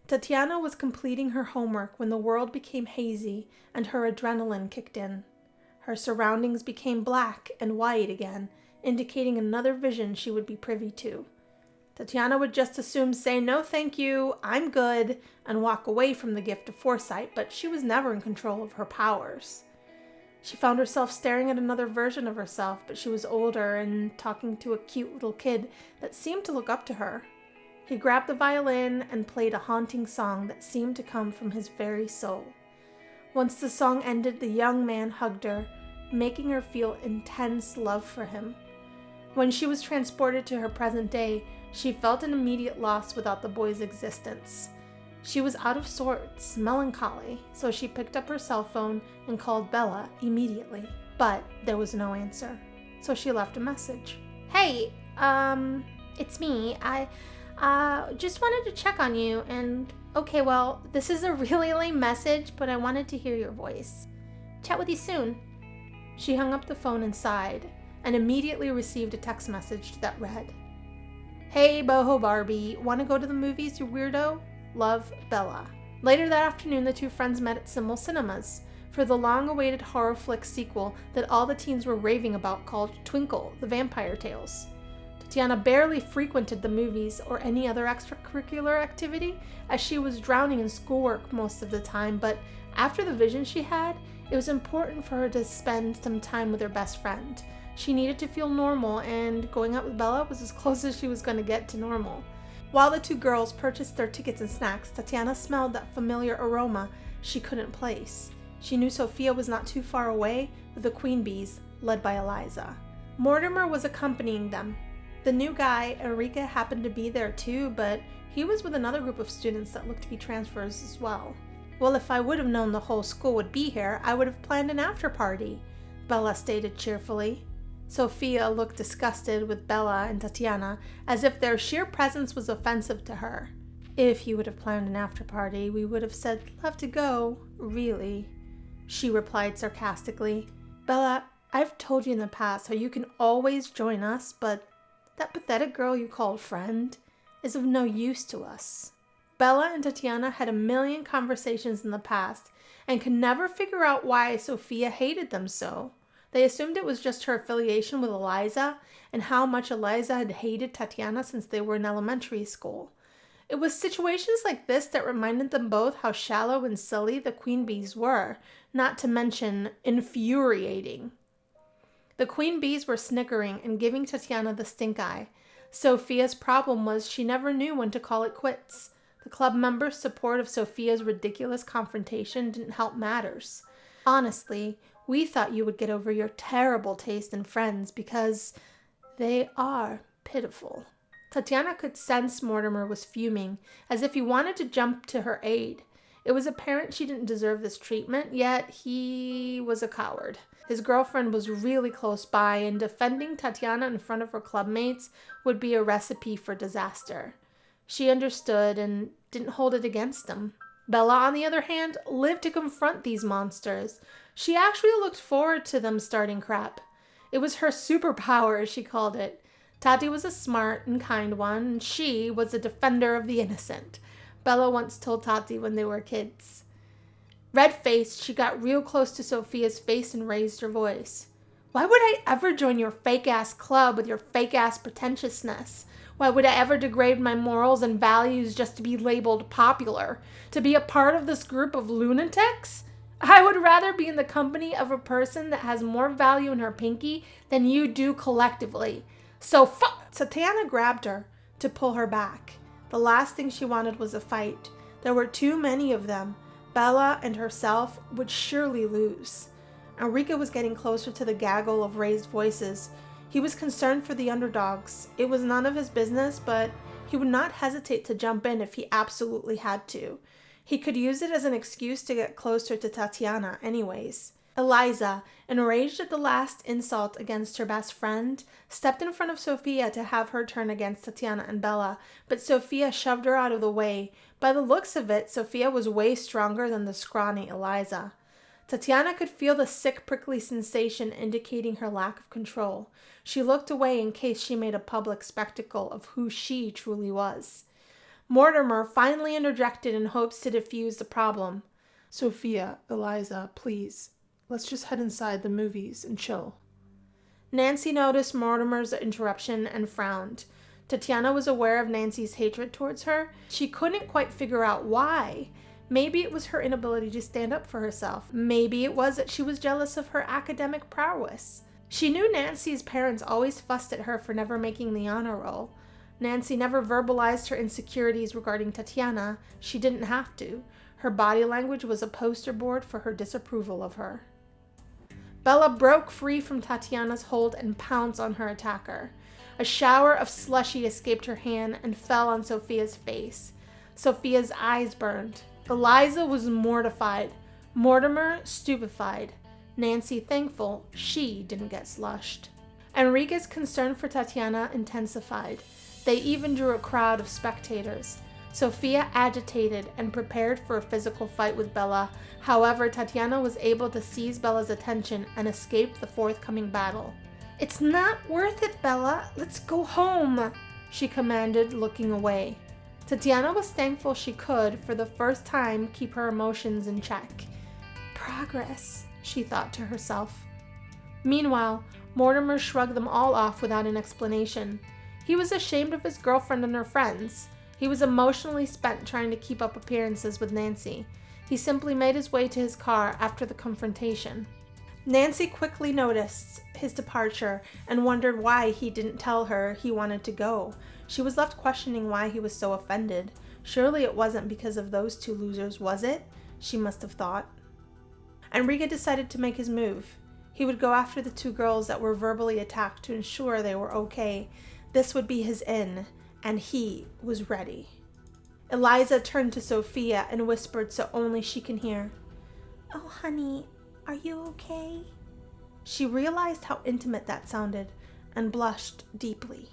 Tatiana was completing her homework when the world became hazy and her adrenaline kicked in. Her surroundings became black and white again, indicating another vision she would be privy to. Tatiana would just as soon say, "No, thank you, I'm good," and walk away from the gift of foresight, but she was never in control of her powers. She found herself staring at another version of herself, but she was older and talking to a cute little kid that seemed to look up to her. He grabbed the violin and played a haunting song that seemed to come from his very soul. Once the song ended, the young man hugged her, making her feel intense love for him. When she was transported to her present day, she felt an immediate loss without the boy's existence. She was out of sorts, melancholy, so she picked up her cell phone and called Bella immediately. But there was no answer, so she left a message. "Hey, it's me. I just wanted to check on you, and okay, well, this is a really lame message, but I wanted to hear your voice. Chat with you soon." She hung up the phone and sighed, and immediately received a text message that read, "Hey, boho Barbie, want to go to the movies, you weirdo? Love, Bella." Later that afternoon, the two friends met at Symbol Cinemas for the long-awaited horror flick sequel that all the teens were raving about called Twinkle, the Vampire Tales. Tatiana barely frequented the movies or any other extracurricular activity, as she was drowning in schoolwork most of the time, but after the vision she had, it was important for her to spend some time with her best friend. She needed to feel normal, and going out with Bella was as close as she was going to get to normal. While the two girls purchased their tickets and snacks, Tatiana smelled that familiar aroma she couldn't place. She knew Sophia was not too far away with the Queen Bees, led by Eliza. Mortimer was accompanying them. The new guy, Enrique, happened to be there too, but he was with another group of students that looked to be transfers as well. "Well, if I would have known the whole school would be here, I would have planned an after party," Bella stated cheerfully. Sophia looked disgusted with Bella and Tatiana, as if their sheer presence was offensive to her. "If you would have planned an after party, we would have said, 'Love to go,' really," she replied sarcastically. "Bella, I've told you in the past how you can always join us, but that pathetic girl you called friend is of no use to us." Bella and Tatiana had a million conversations in the past and could never figure out why Sophia hated them so. They assumed it was just her affiliation with Eliza and how much Eliza had hated Tatiana since they were in elementary school. It was situations like this that reminded them both how shallow and silly the Queen Bees were, not to mention infuriating. The Queen Bees were snickering and giving Tatiana the stink eye. Sophia's problem was she never knew when to call it quits. The club members' support of Sophia's ridiculous confrontation didn't help matters. "Honestly, we thought you would get over your terrible taste in friends because they are pitiful." Tatiana could sense Mortimer was fuming, as if he wanted to jump to her aid. It was apparent she didn't deserve this treatment, yet he was a coward. His girlfriend was really close by, and defending Tatiana in front of her clubmates would be a recipe for disaster. She understood and didn't hold it against him. Bella, on the other hand, lived to confront these monsters. She actually looked forward to them starting crap. It was her superpower, as she called it. Tati was a smart and kind one, and she was a defender of the innocent, Bella once told Tati when they were kids. Red-faced, she got real close to Sophia's face and raised her voice. "Why would I ever join your fake-ass club with your fake-ass pretentiousness? Why would I ever degrade my morals and values just to be labeled popular? To be a part of this group of lunatics? I would rather be in the company of a person that has more value in her pinky than you do collectively. So Tatiana grabbed her to pull her back. The last thing she wanted was a fight. There were too many of them. Bella and herself would surely lose. Enrique was getting closer to the gaggle of raised voices. He was concerned for the underdogs. It was none of his business, but he would not hesitate to jump in if he absolutely had to. He could use it as an excuse to get closer to Tatiana anyways. Eliza, enraged at the last insult against her best friend, stepped in front of Sophia to have her turn against Tatiana and Bella, but Sophia shoved her out of the way. By the looks of it, Sophia was way stronger than the scrawny Eliza. Tatiana could feel the sick, prickly sensation indicating her lack of control. She looked away in case she made a public spectacle of who she truly was. Mortimer finally interjected in hopes to defuse the problem. "Sophia, Eliza, please, let's just head inside the movies and chill." Nancy noticed Mortimer's interruption and frowned. Tatiana was aware of Nancy's hatred towards her. She couldn't quite figure out why. Maybe it was her inability to stand up for herself. Maybe it was that she was jealous of her academic prowess. She knew Nancy's parents always fussed at her for never making the honor roll. Nancy never verbalized her insecurities regarding Tatiana. She didn't have to. Her body language was a poster board for her disapproval of her. Bella broke free from Tatiana's hold and pounced on her attacker. A shower of slushy escaped her hand and fell on Sophia's face. Sophia's eyes burned. Eliza was mortified. Mortimer stupefied. Nancy thankful she didn't get slushed. Enrique's concern for Tatiana intensified. They even drew a crowd of spectators. Sophia agitated and prepared for a physical fight with Bella. However, Tatiana was able to seize Bella's attention and escape the forthcoming battle. "It's not worth it, Bella. Let's go home," she commanded, looking away. Tatiana was thankful she could, for the first time, keep her emotions in check. "Progress," she thought to herself. Meanwhile, Mortimer shrugged them all off without an explanation. He was ashamed of his girlfriend and her friends. He was emotionally spent trying to keep up appearances with Nancy. He simply made his way to his car after the confrontation. Nancy quickly noticed his departure and wondered why he didn't tell her he wanted to go. She was left questioning why he was so offended. Surely it wasn't because of those two losers, was it? She must have thought. Enrique decided to make his move. He would go after the two girls that were verbally attacked to ensure they were okay. This would be his in, and he was ready. Eliza turned to Sophia and whispered so only she can hear, "Oh, honey, are you okay?" She realized how intimate that sounded and blushed deeply.